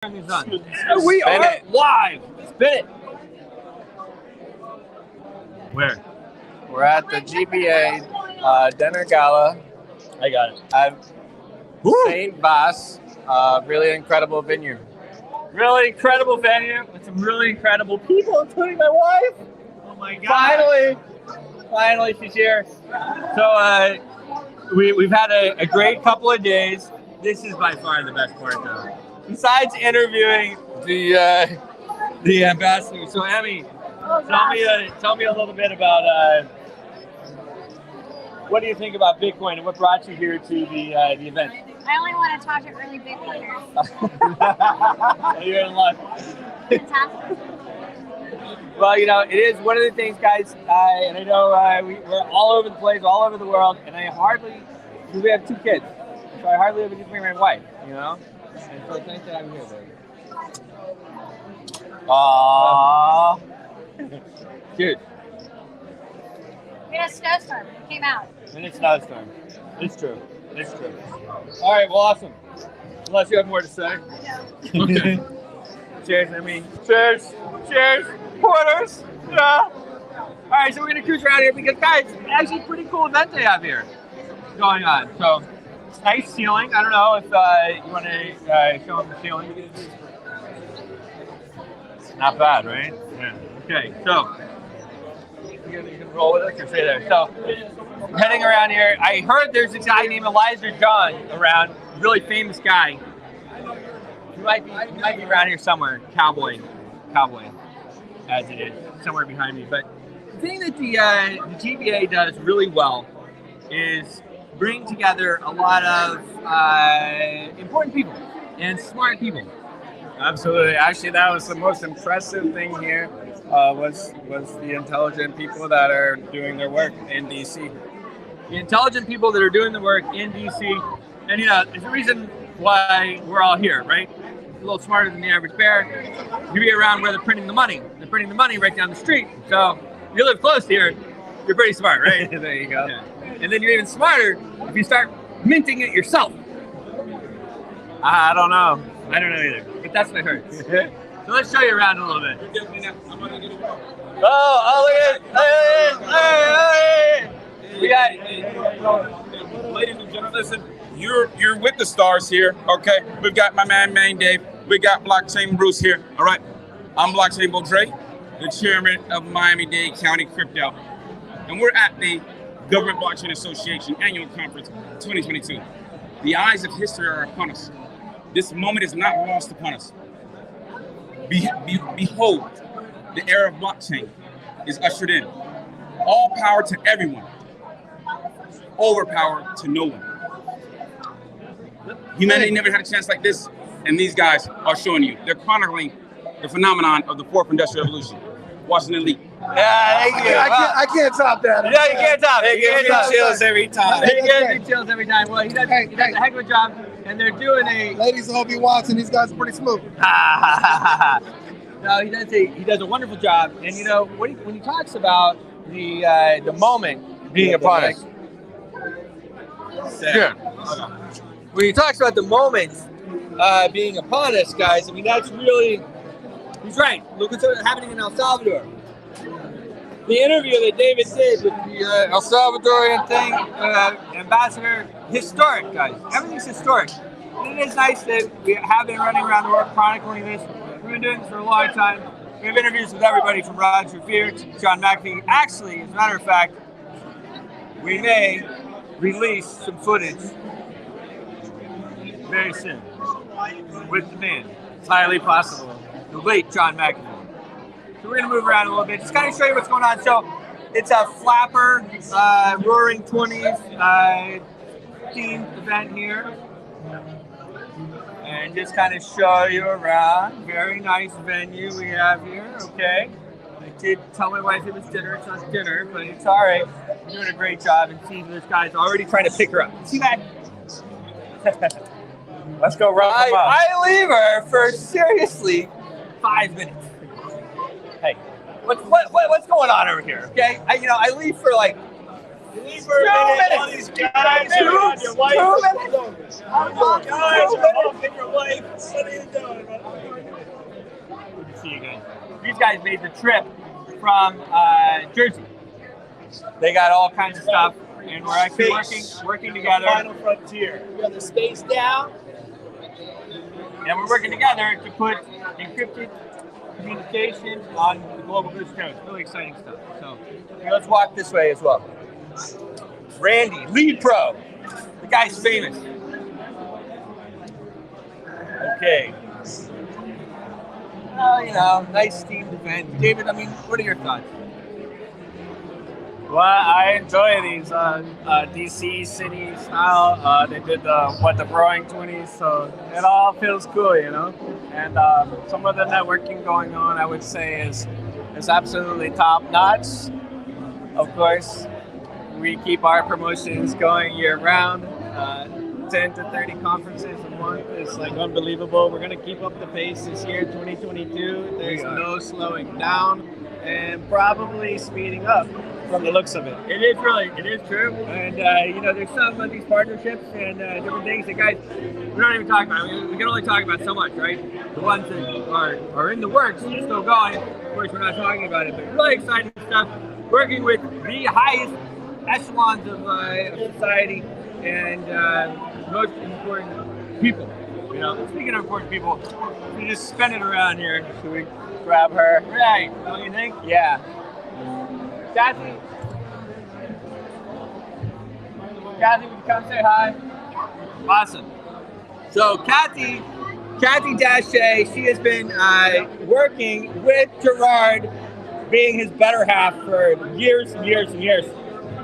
We are live. Spin it. Where? We're at the GBA dinner gala. I got it. At St. Vas, really incredible venue. Really incredible venue with some really incredible people, including my wife. Oh my God! Finally, she's here. So we've had a great couple of days. This is by far the best part, though. Besides interviewing the ambassador, so Emmy, tell me a little bit about what do you think about Bitcoin and what brought you here to the event? I only want to talk to early Bitcoiners. You're in luck. Fantastic. Well, you know, it is one of the things, guys, and I know we're all over the place, all over the world, and we have two kids, so I hardly ever get to bring my wife, you know? And so it's nice to have you here, baby. Aww. Dude. We had a snowstorm. It came out. And it's not a storm. It's true. It's true. All right, well, awesome. Unless you have more to say. No. Okay. Cheers, Emmy. Cheers. Cheers. Porters. Yeah. All right, so we're going to cruise around here because, guys, it's actually a pretty cool event they have here going on. So, nice ceiling. I don't know if you want to show them the ceiling. Not bad, right? Yeah. Okay, so you can roll with us or stay there. So, we're heading around here. I heard there's a guy named Elijah John around, really famous guy. He might be around here somewhere. Cowboy, as it is, somewhere behind me. But the thing that the GBA does really well is bring together a lot of important people and smart people. Absolutely. Actually, that was the most impressive thing here. Was the intelligent people that are doing their work in DC. The intelligent people that are doing the work in DC, and you know, there's a reason why we're all here, right? A little smarter than the average bear. You be around where they're printing the money. They're printing the money right down the street. So if you live close here, you're pretty smart, right? There you go. Yeah. And then you're even smarter if you start minting it yourself. I don't know. I don't know either, but that's what I heard. So let's show you around a little bit. Oh, look at it. We got. Ladies and gentlemen, listen, you're with the stars here, okay? We've got my man, Dave. We got Blockchain Bruce here, all right? I'm Blockchain Beaudre, the chairman of Miami-Dade County Crypto. And we're at the Government Blockchain Association Annual Conference 2022. The eyes of history are upon us. This moment is not lost upon us. Behold, the era of blockchain is ushered in. All power to everyone, overpower to no one. Humanity never had a chance like this, and these guys are showing you. They're chronicling the phenomenon of the fourth industrial revolution. Washington Lee. Yeah, thank you. I can't top that. Yeah, you can't top it. It gives me chills every time. He gives me chills every time. Well, he does a heck of a job, and they're doing a. Ladies, I hope you're watching. These guys are pretty smooth. No, he does a wonderful job, and you know when he talks about the moment being upon us. Good. When he talks about the moment being upon us, guys, I mean that's really. He's right. Look what's happening in El Salvador. The interview that David did with the El Salvadorian thing, ambassador, historic, guys. Everything's historic. And it is nice that we have been running around the world chronicling this. We've been doing this for a long time. We have interviews with everybody from Roger Ver to John McAfee. Actually, as a matter of fact, we may release some footage very soon with the man. It's highly possible. The late John McAfee. So we're going to move around a little bit, just kind of show you what's going on. So it's a Flapper Roaring 20s themed event here. And just kind of show you around. Very nice venue we have here, okay? I did tell my wife it was dinner. It's not dinner, but it's all right. We're doing a great job. And see, this guy's already trying to pick her up. See that? Let's go round them up. I leave her for seriously 5 minutes. Hey, what's going on over here? Okay, I leave for like Leave for a minute. All these guys. 2 minutes. 2 minutes. Guys, off in your life. What are you doing? Good to see you guys. These guys made the trip from Jersey. They got all kinds of stuff, and we're actually working together. Final frontier. We got the space down, and we're working together to put encrypted communication on the global boost node. Really exciting stuff. So let's walk this way as well. Randy, lead pro. The guy's famous. Okay. Nice themed event. David, I mean, what are your thoughts? Well, I enjoy these DC city style. They did the Roaring 20s, so it all feels cool, you know. And some of the networking going on, I would say, is absolutely top notch. Of course, we keep our promotions going year round. 10 to 30 conferences a month is like unbelievable. We're gonna keep up the pace this year, 2022. There's no slowing down and probably speeding up from the looks of it. It is true. And there's some of these partnerships and different things that guys we don't even talk about. I mean, we can only talk about so much, right? The ones that are in the works and still going. Of course, we're not talking about it, but really exciting stuff. Working with the highest echelons of society and most important people. Speaking of important people, we just spin it around here. Should we grab her? Right, don't you think? Yeah. Kathy, would you come say hi? Awesome. So Kathy Dashe, she has been working with Gerard, being his better half for years and years and years.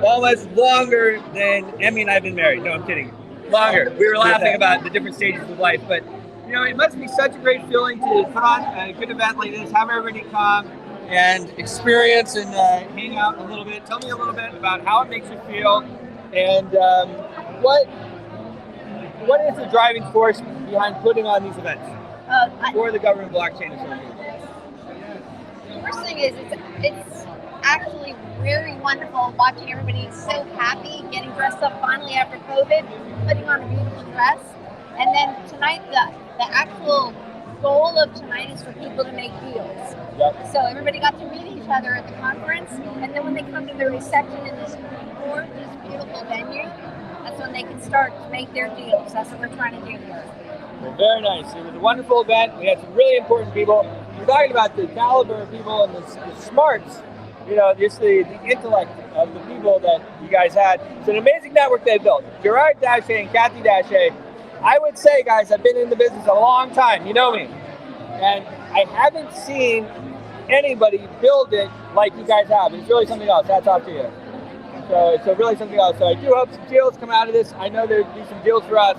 Almost longer than Emmy and I have been married. No, I'm kidding. Longer. We were laughing about the different stages of life, but it must be such a great feeling to put on a good event like this, have everybody come and experience and hang out a little bit. Tell me a little bit about how it makes you feel and what is the driving force behind putting on these events for the Government Blockchain Association? The first thing is it's actually very wonderful watching everybody so happy, getting dressed up finally after COVID, putting on a beautiful dress. And then tonight, the actual goal of tonight is for people to make deals. Yep. So everybody got to meet each other at the conference, and then when they come to the reception in this beautiful venue, that's when they can start to make their deals. That's what we're trying to do here. Well, very nice. It was a wonderful event. We had some really important people. We're talking about the caliber of people and the smarts, just the intellect of the people that you guys had. It's an amazing network they built. Gerard Dashe and Kathy Dashe. I would say, guys, I've been in the business a long time. You know me. And I haven't seen anybody build it like you guys have. It's really something else. Hats off to you. So it's really something else. So I do hope some deals come out of this. I know there'll be some deals for us.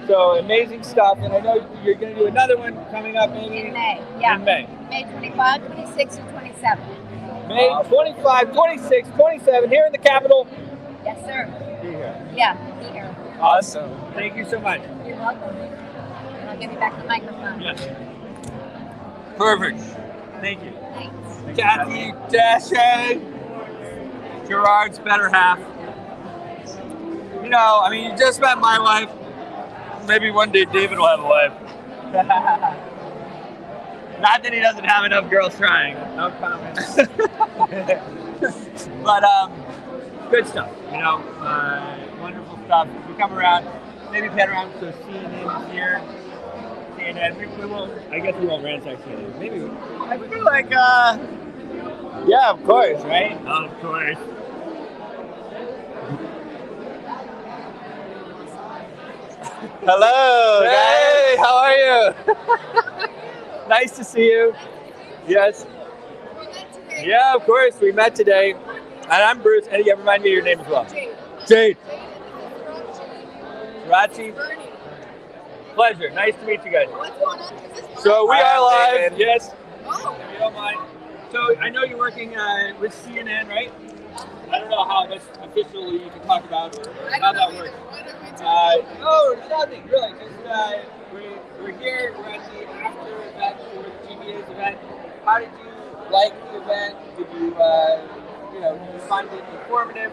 So amazing stuff. And I know you're going to do another one coming up maybe In May, yeah. In May. May 25, 26, and 27. May 25, 26, 27 here in the Capitol. Yes, sir. Be here. Yeah, be here. Awesome. Thank you so much. You're welcome. And I'll give you back the microphone. Yes. Perfect. Thank you. Thanks. Kathy Dashe, Gerard's better half. You just met my wife. Maybe one day David will have a wife. Not that he doesn't have enough girls trying. No comments. But good stuff. Wonderful stuff. We come around, maybe head around to CNN here. CNN. We won't. I guess we won't ransack CNN. Maybe. I feel like. Yeah, of course, right? Of course. Hello. Hey, how are you? Nice to see you. Yes. Yeah, of course. We met today. And I'm Bruce. And you remind me of your name as well. Jade. Rachi. Pleasure. Nice to meet you guys. What's going on? So we are live. David. Yes. Oh. If you don't mind. So I know you're working with CNN, right? I don't know how much officially you can talk about or how that works. Nothing really. Just we're here. We're at the after event for the GBA's event. How did you like the event? Did you find it informative?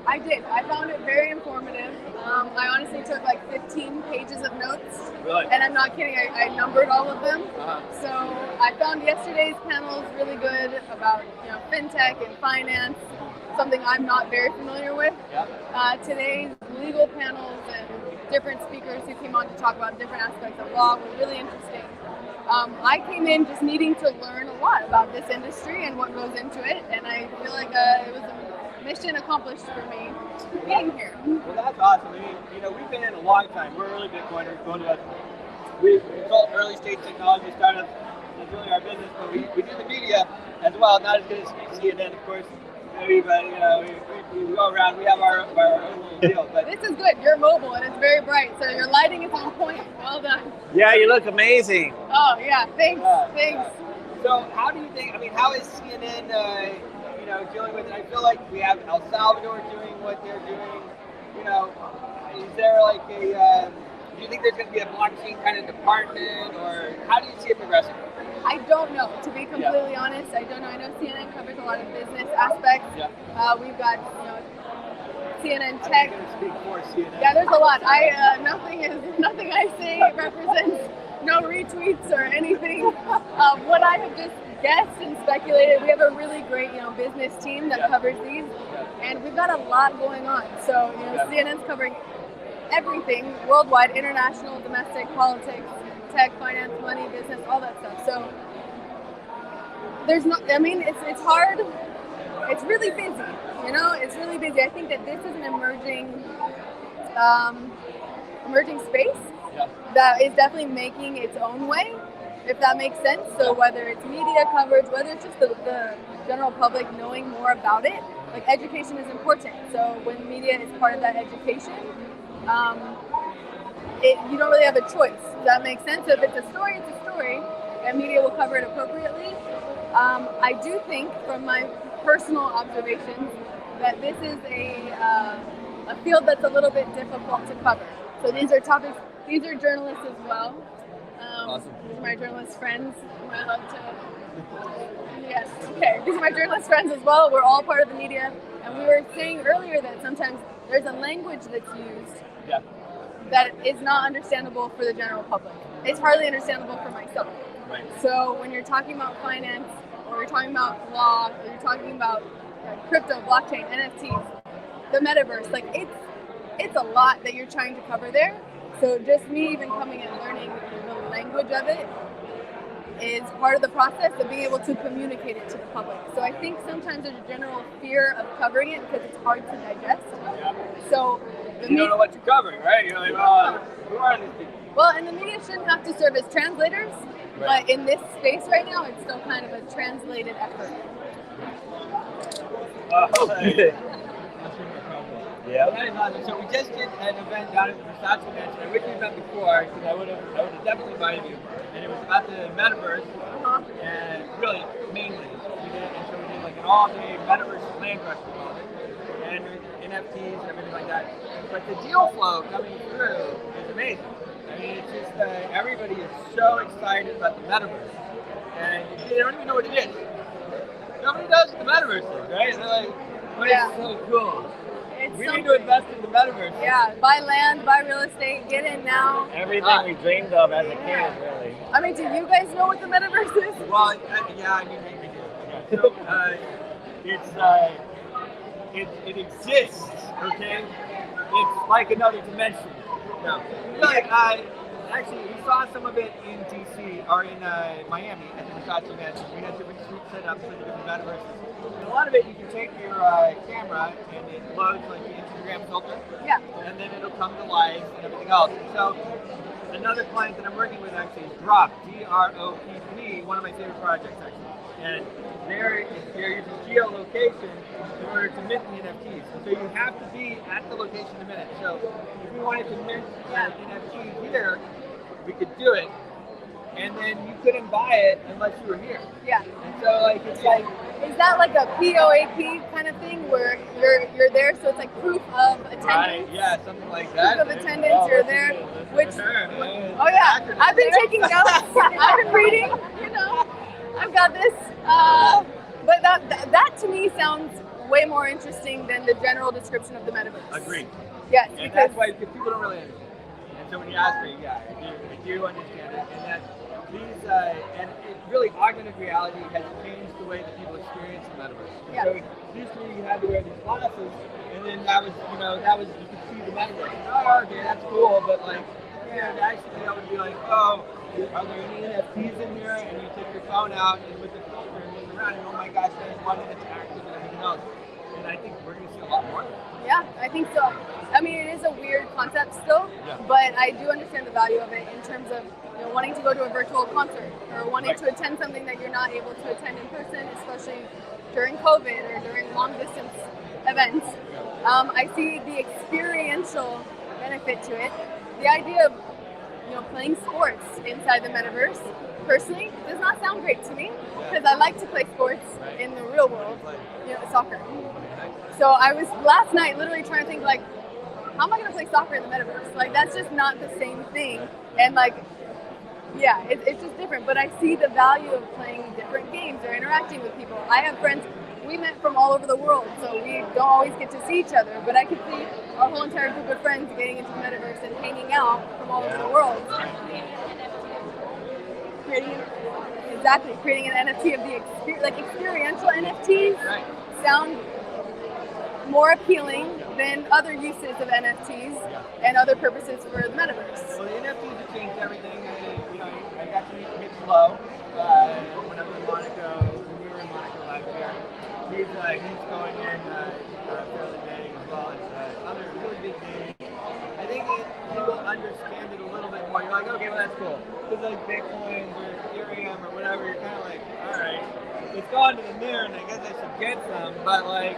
I did. I found it very informative. I honestly took like 15 pages of notes. Really? And I'm not kidding, I numbered all of them. Uh-huh. So I found yesterday's panels really good about fintech and finance, something I'm not very familiar with. Yeah. Today's legal panels and different speakers who came on to talk about different aspects of law were really interesting. I came in just needing to learn a lot about this industry and what goes into it, and I feel like it was a mission accomplished for me being here. Well, that's awesome. I mean, we've been in a long time. We're early Bitcoiners. We consult early stage technology startups and doing our business, but we do the media as well. Not as good as CNN, of course. But we go around. We have our own little deal. But This is good. You're mobile and it's very bright, so your lighting is on point. Well done. Yeah, you look amazing. Oh yeah, thanks. Yeah. Thanks. so, how do you think? I mean, how is CNN, dealing with it? I feel like we have El Salvador doing what they're doing. Is there like a? Do you think there's going to be a blockchain kind of department, or how do you see it progressing? I don't know. To be completely honest, I don't know. I know CNN covers a lot of business aspects. Yeah. We've got CNN Tech. I'm going to speak for CNN. Yeah, there's a lot. Nothing I say represents no retweets or anything. What I have just guessed and speculated, we have a really great business team that covers these, and we've got a lot going on. So CNN's covering everything worldwide, international, domestic, politics, tech, finance, money, business, all that stuff. So there's it's hard. It's really busy, it's really busy. I think that this is an emerging space that is definitely making its own way, if that makes sense. So whether it's media coverage, whether it's just the general public knowing more about it, like education is important. So when media is part of that education, you don't really have a choice. Does that make sense? So if it's a story, it's a story, and media will cover it appropriately. I do think, from my personal observations, that this is a field that's a little bit difficult to cover. So these are topics, these are journalists as well. Awesome. These are my journalist friends. Am I allowed to? Yes, okay. These are my journalist friends as well. We're all part of the media. And we were saying earlier that sometimes there's a language that's used that is not understandable for the general public. It's hardly understandable for myself. Right. So when you're talking about finance, or you're talking about law, or you're talking about crypto, blockchain, NFTs, the metaverse, like it's a lot that you're trying to cover there. So just me even coming and learning the language of it is part of the process of being able to communicate it to the public. So I think sometimes there's a general fear of covering it because it's hard to digest. So You don't know what you're covering, right? You're like, who are these people? Well, and the media shouldn't have to serve as translators, but in this space right now, it's still kind of a translated effort. Yeah. So we just did an event down at the Versace Mansion. I wish we'd done before, because I would have definitely invited you. And it was about the metaverse, and really, mainly, we did. And so we did like an all-day metaverse land rush, and NFTs and everything like that. But the deal flow coming through is amazing. I mean, it's just everybody is so excited about the metaverse, and they don't even know what it is. Nobody knows what the metaverse is, right? They're like, "What is so cool? We need to invest in the metaverse." Yeah, buy land, buy real estate, get in now. Everything we dreamed of as a kid, really. I mean, do you guys know what the metaverse is? Well, yeah, I mean, we do. So, it exists, okay? It's like another dimension. No. Like, actually, we saw some of it in DC, or in Miami, at the Versace Mansion. We had different suites set up for the different metaverses. And a lot of it, you can take your camera, and it loads like the Instagram filter. Yeah. And then it'll come to life and everything else. So, another client that I'm working with actually is Drop, D-R-O-P-P, one of my favorite projects, actually. And they're using geolocation in order to mint the NFTs. So you have to be at the location to mint it. So if we wanted to mint an NFT here, we could do it. And then you couldn't buy it unless you were here. Yeah. And so it's like... Is that like a POAP kind of thing where you're there, so it's like proof of attendance? Right, yeah, something like that. Proof of attendance, you're there. Which, Sure, oh yeah, I've been taking notes, I've been reading, I've got this. But that to me sounds way more interesting than the general description of the metaverse. Agreed. Yes, And because that's why because people don't really understand. And so when you ask me, yeah, I do understand it. And that these, and it really augmented reality has changed the way that people experience the metaverse. Yeah. So used to you had to wear these glasses, and then that was, you could see the metaverse. Oh, okay, that's cool, but like, to actually be able to be like, oh, are there any NFTs in here? And you take your phone out and with the filter and look around, and oh my gosh, there's one that's active and everything else. And I think we're going to see a lot more of that. yeah, I think so. I mean, it is a weird concept still, Yeah. but I do understand the value of it in terms of wanting to go to a virtual concert or wanting to attend something that you're not able to attend in person, especially during COVID or during long distance events. I see the experiential benefit to it. The idea of playing sports inside the metaverse, personally, does not sound great to me because I like to play sports in the real world, soccer. So I was last night literally trying to think like, how am I going to play soccer in the metaverse? Like that's just not the same thing. And like, yeah, it's just different. But I see the value of playing different games or interacting with people. I have friends. We met from all over the world, so we don't always get to see each other. But I could see our whole entire group of friends getting into the metaverse and hanging out from all over the world. Creating an NFT of the experience, like experiential NFTs sound more appealing than other uses of NFTs and other purposes for the metaverse. Well, the NFTs have changed everything. I got to meet Flo when I was in Monaco. When we were in Monaco last year. He's going in fairly big as well as other really big names. I think people understand it a little bit more. You're like, okay, well that's cool. Because like Bitcoin or Ethereum or whatever, you're kind of like, all right, it's gone to the moon. I guess I should get some, but like.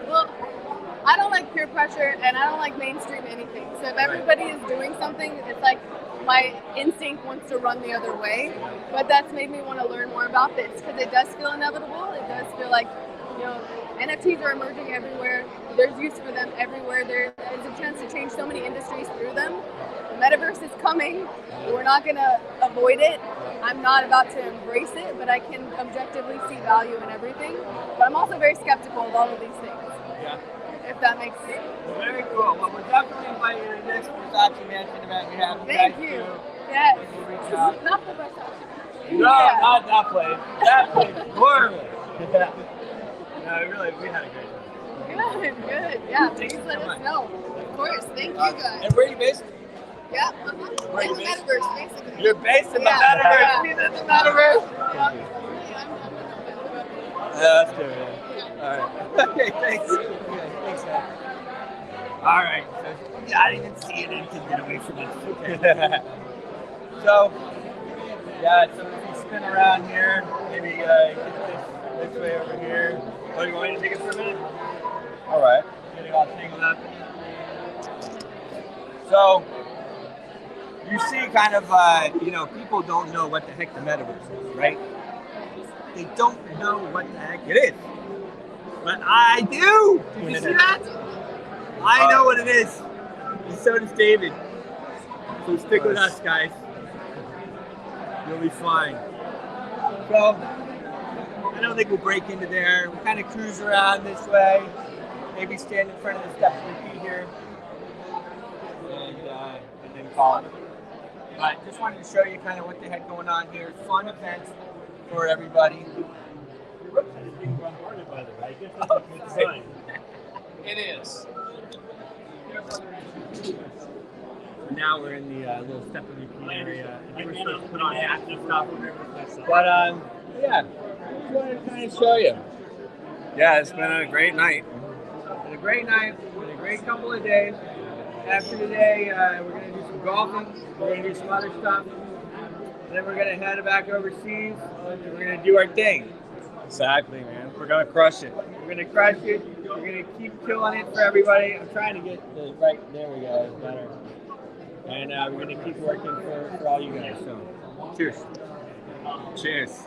Well, I don't like peer pressure and I don't like mainstream anything. So if everybody is doing something, it's like my instinct wants to run the other way. But that's made me want to learn more about this because it does feel inevitable. It does feel like, NFTs are emerging everywhere. There's use for them everywhere. There's a chance to change so many industries through them. The metaverse is coming. We're not going to avoid it. I'm not about to embrace it, but I can objectively see value in everything. But I'm also very skeptical of all of these things. Yeah. If that makes sense. Very cool. Well, we're definitely inviting you to the next Versace Mansion event we have. Thank you. Yes. Reach out. Not the Versace. No, not that place. That place. Horrible. No, we had a great time. Good. Yeah, please let us know. Of course. Thank you guys. And where are you based? Yeah. Where are you In the based? metaverse, basically. You're based in the Yeah. metaverse. He's in the metaverse. Yeah. That's good, man. All right. Okay, thanks. Okay, thanks, man. All right. So, I didn't even see it. It can get away from us. Okay. So, yeah, so if you spin around here, maybe get this way over here. Oh, you want me to take it for a minute? All right. Getting all tangled up. So, you see kind of, people don't know what the heck the metaverse is, right? They don't know what the heck it is. But I do! Did you see that? I know what it is. And so does David. So stick with us, guys. You'll be fine. So, I don't think we'll break into there. We'll kind of cruise around this way. Maybe stand in front of the steps and repeat here. And then call it. But just wanted to show you kind of what they had going on here. Fun event for everybody. It is. Now we're in the little step and repeat area. I think we're supposed to put on hats and stuff. But yeah, just wanted to kind of show you. Yeah, it's been a great night. Been a great night. Been a great couple of days. After today, we're gonna do some golfing. We're gonna do some other stuff. And then we're gonna head back overseas. And we're gonna do our thing. Exactly, man. We're gonna crush it. We're gonna crush it. We're gonna keep killing it for everybody. I'm trying to get the right. There we go. It's better. And we're gonna keep working for all you guys. So, cheers. Cheers.